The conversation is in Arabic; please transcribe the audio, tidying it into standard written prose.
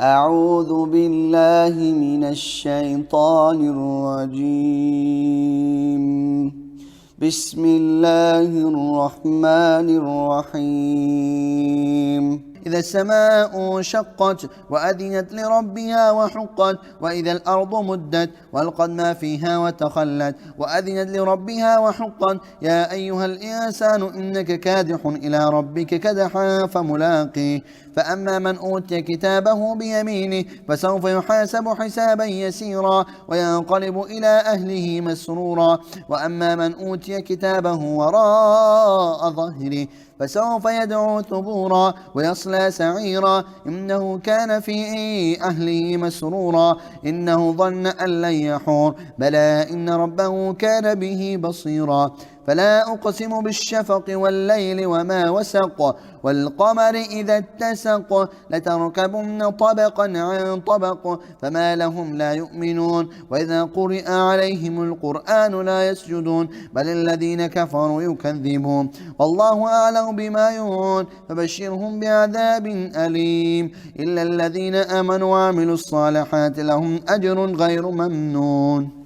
أعوذ بالله من الشيطان الرجيم. بسم الله الرحمن الرحيم. إذا السماء انشقت وأذنت لربها وحقت، وإذا الأرض مدت وألقت ما فيها وتخلت وأذنت لربها وحقت. يا أيها الإنسان إنك كادح إلى ربك كدحا فملاقيه. فأما من أوتي كتابه بيمينه فسوف يحاسب حسابا يسيرا وينقلب إلى أهله مسرورا. وأما من أوتي كتابه وراء ظهره فسوف يدعو ثبورا ويصلى سعيرا إنه كان في أهله مسرورا إنه ظن أن لن يحور بلى إن ربه كان به بصيرا. فلا أقسم بالشفق والليل وما وسق والقمر إذا اتسق لتركبن طبقا عن طبق فما لهم لا يؤمنون. وإذا قرئ عليهم القرآن لا يسجدون بل الذين كفروا يكذبون. والله أعلم بما يوعون فبشرهم بعذاب أليم إلا الذين آمنوا وعملوا الصالحات لهم أجر غير ممنون.